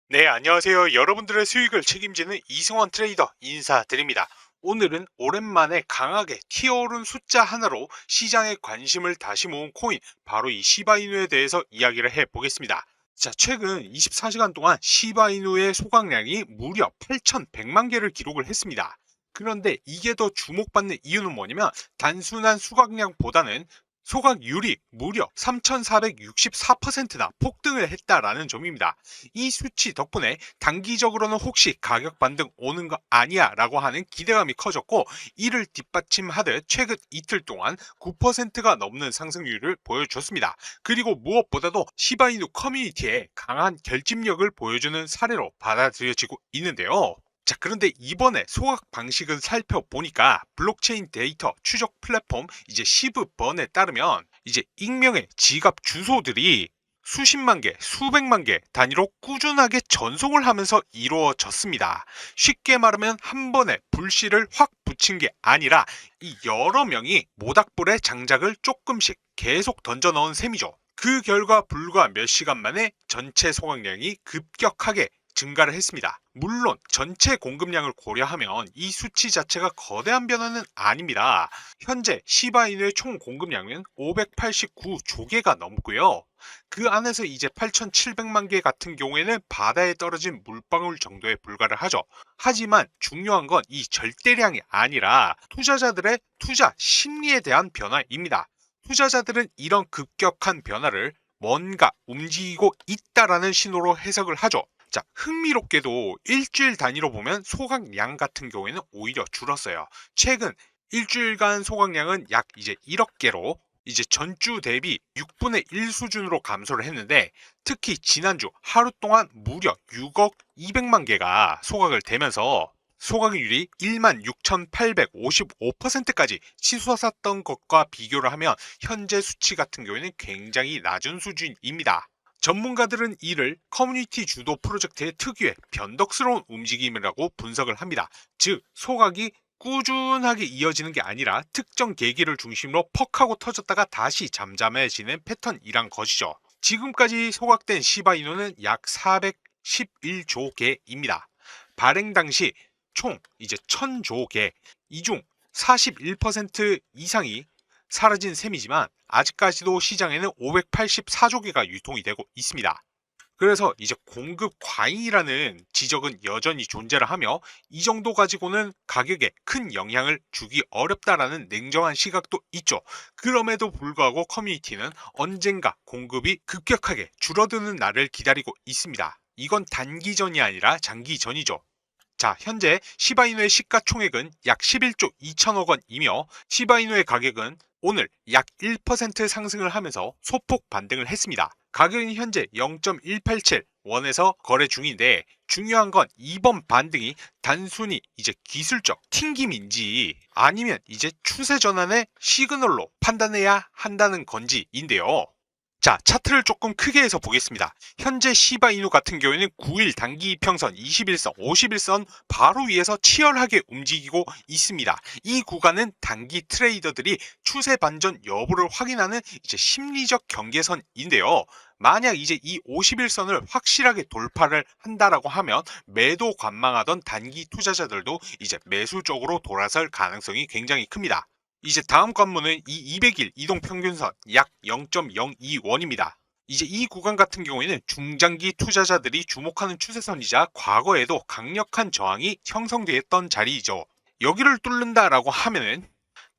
네, 안녕하세요. 여러분들의 수익을 책임지는 이승원 트레이더 인사드립니다. 오늘은 오랜만에 강하게 튀어오른 숫자 하나로 시장의 관심을 다시 모은 코인, 바로 이 시바이누에 대해서 이야기를 해보겠습니다. 자, 최근 24시간 동안 시바이누의 소각량이 무려 8,100만 개를 기록을 했습니다. 그런데 이게 더 주목받는 이유는 뭐냐면, 단순한 수각량보다는 소각률이 무려 3,464%나 폭등을 했다라는 점입니다. 이 수치 덕분에 단기적으로는 혹시 가격 반등 오는 거 아니야 라고 하는 기대감이 커졌고, 이를 뒷받침하듯 최근 이틀 동안 9%가 넘는 상승률을 보여줬습니다. 그리고 무엇보다도 시바이누 커뮤니티에 강한 결집력을 보여주는 사례로 받아들여지고 있는데요. 자, 그런데 이번에 소각 방식을 살펴보니까 블록체인 데이터 추적 플랫폼 시브번에 따르면 익명의 지갑 주소들이 수십만 개, 수백만 개 단위로 꾸준하게 전송을 하면서 이루어졌습니다. 쉽게 말하면 한 번에 불씨를 확 붙인 게 아니라 이 여러 명이 모닥불에 장작을 조금씩 계속 던져 넣은 셈이죠. 그 결과 불과 몇 시간 만에 전체 소각량이 급격하게 증가를 했습니다. 물론 전체 공급량을 고려하면 이 수치 자체가 거대한 변화는 아닙니다. 현재 시바이누의 총 공급량은 589조개가 넘고요. 그 안에서 8,700만 개 같은 경우에는 바다에 떨어진 물방울 정도에 불과를 하죠. 하지만 중요한 건 이 절대량이 아니라 투자자들의 투자 심리에 대한 변화입니다. 투자자들은 이런 급격한 변화를 뭔가 움직이고 있다라는 신호로 해석을 하죠. 자, 흥미롭게도 일주일 단위로 보면 소각량 같은 경우에는 오히려 줄었어요. 최근 일주일간 소각량은 약 1억 개로 전주 대비 6분의 1 수준으로 감소를 했는데, 특히 지난주 하루 동안 무려 6억 200만 개가 소각을 되면서 소각률이 16,855%까지 치솟았던 것과 비교를 하면 현재 수치 같은 경우에는 굉장히 낮은 수준입니다. 전문가들은 이를 커뮤니티 주도 프로젝트의 특유의 변덕스러운 움직임이라고 분석을 합니다. 즉, 소각이 꾸준하게 이어지는 게 아니라 특정 계기를 중심으로 퍽 하고 터졌다가 다시 잠잠해지는 패턴이란 것이죠. 지금까지 소각된 시바이누는 약 411조 개입니다. 발행 당시 총 1000조 개, 이 중 41% 이상이 사라진 셈이지만 아직까지도 시장에는 584조 개가 유통이 되고 있습니다. 그래서 공급 과잉이라는 지적은 여전히 존재를 하며, 이 정도 가지고는 가격에 큰 영향을 주기 어렵다라는 냉정한 시각도 있죠. 그럼에도 불구하고 커뮤니티는 언젠가 공급이 급격하게 줄어드는 날을 기다리고 있습니다. 이건 단기전이 아니라 장기전이죠. 자, 현재 시바이누의 시가총액은 약 11조 2천억 원이며, 시바이누의 가격은 오늘 약 1% 상승을 하면서 소폭 반등을 했습니다. 가격은 현재 0.187 원에서 거래 중인데, 중요한 건 이번 반등이 단순히 기술적 튕김인지 아니면 추세 전환의 시그널로 판단해야 한다는 건지인데요. 자, 차트를 조금 크게 해서 보겠습니다. 현재 시바이누 같은 경우에는 9일 단기 이평선, 21선, 51선 바로 위에서 치열하게 움직이고 있습니다. 이 구간은 단기 트레이더들이 추세 반전 여부를 확인하는 심리적 경계선인데요. 만약 이 51선을 확실하게 돌파를 한다라고 하면 매도 관망하던 단기 투자자들도 매수 쪽으로 돌아설 가능성이 굉장히 큽니다. 다음 관문은 이 200일 이동평균선 약 0.02원입니다. 이 구간 같은 경우에는 중장기 투자자들이 주목하는 추세선이자 과거에도 강력한 저항이 형성되었던 자리이죠. 여기를 뚫는다라고 하면은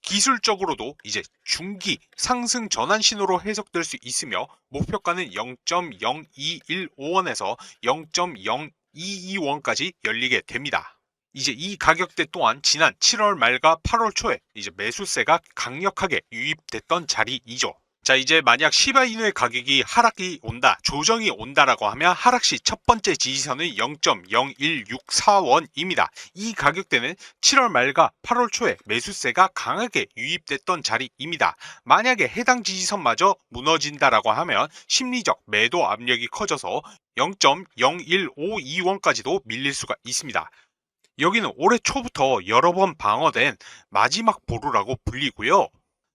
기술적으로도 중기 상승 전환 신호로 해석될 수 있으며, 목표가는 0.0215원에서 0.022원까지 열리게 됩니다. 이 가격대 또한 지난 7월 말과 8월 초에 매수세가 강력하게 유입됐던 자리이죠. 자, 만약 시바이누의 가격이 하락이 온다, 조정이 온다라고 하면 하락시 첫 번째 지지선은 0.0164원입니다. 이 가격대는 7월 말과 8월 초에 매수세가 강하게 유입됐던 자리입니다. 만약에 해당 지지선마저 무너진다라고 하면 심리적 매도 압력이 커져서 0.0152원까지도 밀릴 수가 있습니다. 여기는 올해 초부터 여러 번 방어된 마지막 보루라고 불리고요.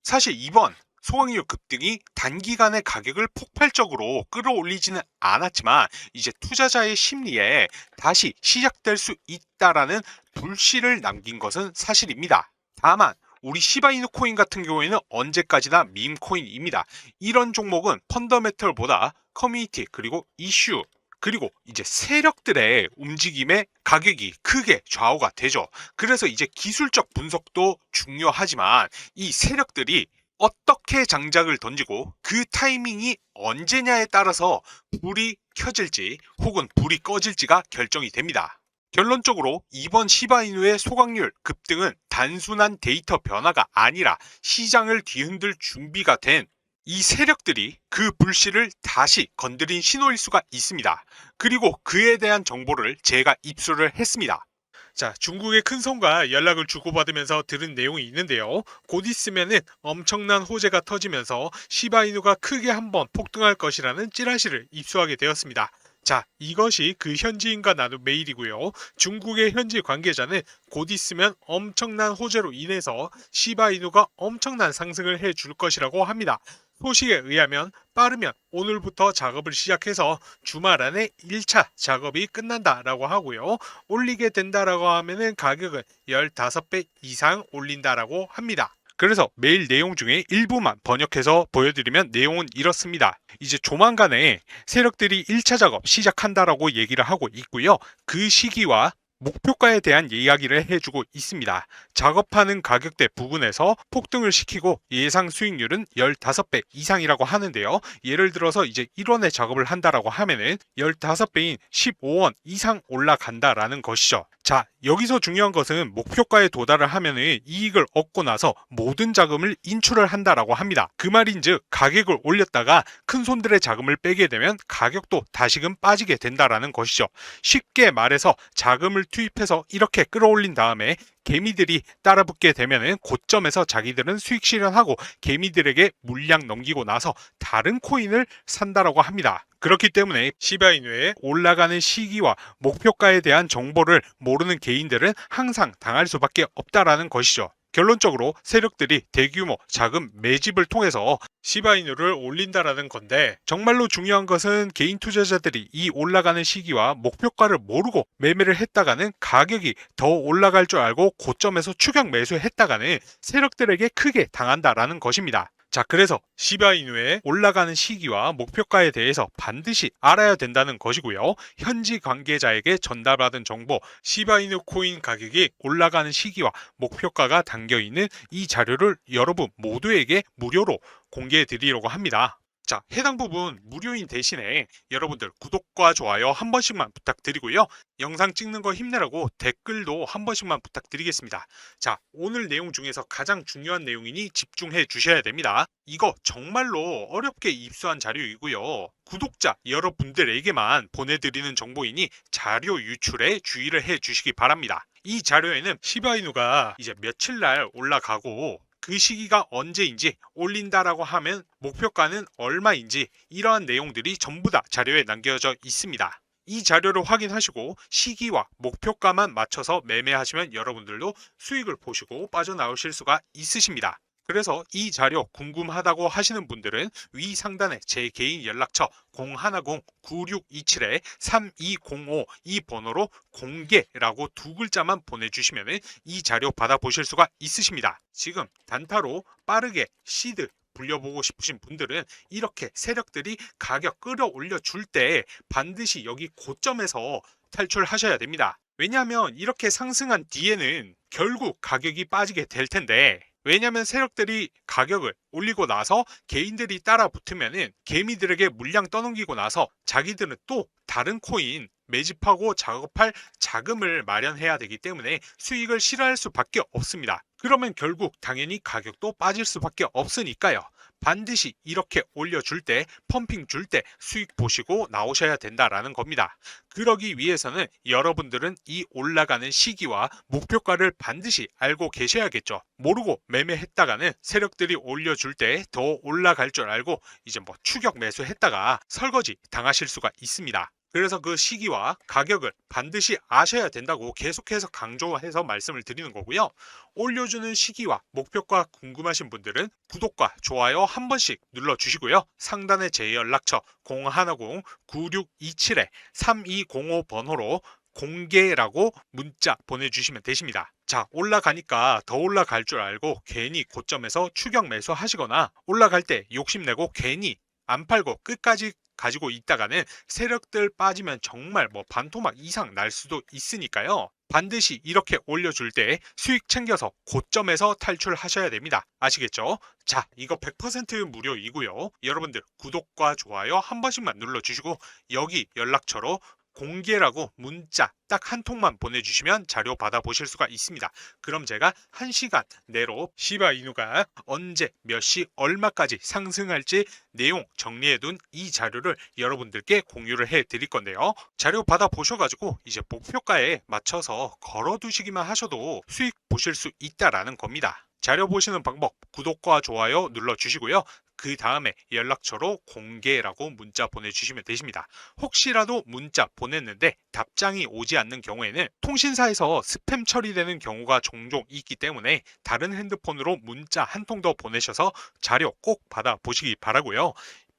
사실 이번 소각률 급등이 단기간에 가격을 폭발적으로 끌어올리지는 않았지만 이제 투자자의 심리에 다시 시작될 수 있다라는 불씨를 남긴 것은 사실입니다. 다만 우리 시바이누 코인 같은 경우에는 언제까지나 밈 코인입니다. 이런 종목은 펀더메털보다 커뮤니티 그리고 이슈 그리고 이제 세력들의 움직임에 가격이 크게 좌우가 되죠. 그래서 이제 기술적 분석도 중요하지만 이 세력들이 어떻게 장작을 던지고 그 타이밍이 언제냐에 따라서 불이 켜질지 혹은 불이 꺼질지가 결정이 됩니다. 결론적으로 이번 시바이누의 소각률 급등은 단순한 데이터 변화가 아니라 시장을 뒤흔들 준비가 된 이 세력들이 그 불씨를 다시 건드린 신호일 수가 있습니다. 그리고 그에 대한 정보를 제가 입수를 했습니다. 자, 중국의 큰 손과 연락을 주고받으면서 들은 내용이 있는데요. 곧 있으면은 엄청난 호재가 터지면서 시바이누가 크게 한번 폭등할 것이라는 찌라시를 입수하게 되었습니다. 자, 이것이 그 현지인과 나눈 메일이고요. 중국의 현지 관계자는 곧 있으면 엄청난 호재로 인해서 시바이누가 엄청난 상승을 해줄 것이라고 합니다. 소식에 의하면 빠르면 오늘부터 작업을 시작해서 주말 안에 1차 작업이 끝난다라고 하고요. 올리게 된다라고 하면은 가격은 15배 이상 올린다라고 합니다. 그래서 메일 내용 중에 일부만 번역해서 보여드리면 내용은 이렇습니다. 이제 조만간에 세력들이 1차 작업 시작한다라고 얘기를 하고 있고요. 그 시기와 목표가에 대한 이야기를 해주고 있습니다. 작업하는 가격대 부근에서 폭등을 시키고 예상 수익률은 15배 이상이라고 하는데요. 예를 들어서 이제 1원에 작업을 한다라고 하면은 15배인 15원 이상 올라간다라는 것이죠. 자, 여기서 중요한 것은 목표가에 도달을 하면은 이익을 얻고 나서 모든 자금을 인출을 한다라고 합니다. 그 말인즉 가격을 올렸다가 큰 손들의 자금을 빼게 되면 가격도 다시금 빠지게 된다라는 것이죠. 쉽게 말해서 자금을 투입해서 이렇게 끌어올린 다음에 개미들이 따라붙게 되면은 고점에서 자기들은 수익 실현하고 개미들에게 물량 넘기고 나서 다른 코인을 산다라고 합니다. 그렇기 때문에 시바이누의 올라가는 시기와 목표가에 대한 정보를 모르는 개인들은 항상 당할 수밖에 없다라는 것이죠. 결론적으로 세력들이 대규모 자금 매집을 통해서 시바이누를 올린다라는 건데 정말로 중요한 것은 개인 투자자들이 이 올라가는 시기와 목표가를 모르고 매매를 했다가는 가격이 더 올라갈 줄 알고 고점에서 추격 매수했다가는 세력들에게 크게 당한다라는 것입니다. 자, 그래서 시바이누의 올라가는 시기와 목표가에 대해서 반드시 알아야 된다는 것이고요. 현지 관계자에게 전달받은 정보, 시바이누 코인 가격이 올라가는 시기와 목표가가 담겨있는 이 자료를 여러분 모두에게 무료로 공개해 드리려고 합니다. 자, 해당 부분 무료인 대신에 여러분들 구독과 좋아요 한 번씩만 부탁드리고요. 영상 찍는 거 힘내라고 댓글도 한 번씩만 부탁드리겠습니다. 자, 오늘 내용 중에서 가장 중요한 내용이니 집중해 주셔야 됩니다. 이거 정말로 어렵게 입수한 자료이고요. 구독자 여러분들에게만 보내드리는 정보이니 자료 유출에 주의를 해 주시기 바랍니다. 이 자료에는 시바이누가 이제 며칠 날 올라가고 그 시기가 언제인지 올린다라고 하면 목표가는 얼마인지 이러한 내용들이 전부 다 자료에 남겨져 있습니다. 이 자료를 확인하시고 시기와 목표가만 맞춰서 매매하시면 여러분들도 수익을 보시고 빠져나오실 수가 있으십니다. 그래서 이 자료 궁금하다고 하시는 분들은 위 상단에 제 개인 연락처 010-9627-3205 이 번호로 공개라고 두 글자만 보내주시면 이 자료 받아보실 수가 있으십니다. 지금 단타로 빠르게 시드 불려보고 싶으신 분들은 이렇게 세력들이 가격 끌어올려 줄 때 반드시 여기 고점에서 탈출하셔야 됩니다. 왜냐하면 이렇게 상승한 뒤에는 결국 가격이 빠지게 될 텐데 왜냐하면 세력들이 가격을 올리고 나서 개인들이 따라 붙으면은 개미들에게 물량 떠넘기고 나서 자기들은 또 다른 코인 매집하고 작업할 자금을 마련해야 되기 때문에 수익을 실현할 수밖에 없습니다. 그러면 결국 당연히 가격도 빠질 수밖에 없으니까요. 반드시 이렇게 올려줄 때 펌핑 줄 때 수익 보시고 나오셔야 된다라는 겁니다. 그러기 위해서는 여러분들은 이 올라가는 시기와 목표가를 반드시 알고 계셔야겠죠. 모르고 매매했다가는 세력들이 올려줄 때 더 올라갈 줄 알고 이제 뭐 추격 매수했다가 설거지 당하실 수가 있습니다. 그래서 그 시기와 가격을 반드시 아셔야 된다고 계속해서 강조해서 말씀을 드리는 거고요. 올려주는 시기와 목표가 궁금하신 분들은 구독과 좋아요 한 번씩 눌러주시고요. 상단의 제 연락처 010-9627-3205 번호로 공개라고 문자 보내주시면 되십니다. 자, 올라가니까 더 올라갈 줄 알고 괜히 고점에서 추격 매수 하시거나 올라갈 때 욕심내고 괜히 안 팔고 끝까지 가지고 있다가는 세력들 빠지면 정말 뭐 반토막 이상 날 수도 있으니까요. 반드시 이렇게 올려줄 때 수익 챙겨서 고점에서 탈출하셔야 됩니다. 아시겠죠? 자, 이거 100% 무료이고요. 여러분들 구독과 좋아요 한 번씩만 눌러주시고 여기 연락처로 공개라고 문자 딱 한 통만 보내주시면 자료 받아보실 수가 있습니다. 그럼 제가 1시간 내로 시바이누가 언제 몇 시 얼마까지 상승할지 내용 정리해둔 이 자료를 여러분들께 공유를 해 드릴 건데요. 자료 받아보셔가지고 이제 목표가에 맞춰서 걸어두시기만 하셔도 수익 보실 수 있다라는 겁니다. 자료 보시는 방법 구독과 좋아요 눌러주시고요. 그 다음에 연락처로 공개라고 문자 보내주시면 되십니다. 혹시라도 문자 보냈는데 답장이 오지 않는 경우에는 통신사에서 스팸 처리되는 경우가 종종 있기 때문에 다른 핸드폰으로 문자 한 통 더 보내셔서 자료 꼭 받아보시기 바라고요.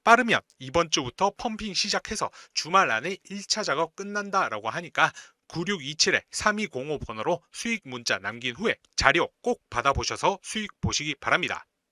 빠르면 이번 주부터 펌핑 시작해서 주말 안에 1차 작업 끝난다라고 하니까 9627-3205 번호로 수익 문자 남긴 후에 자료 꼭 받아보셔서 수익 보시기 바랍니다.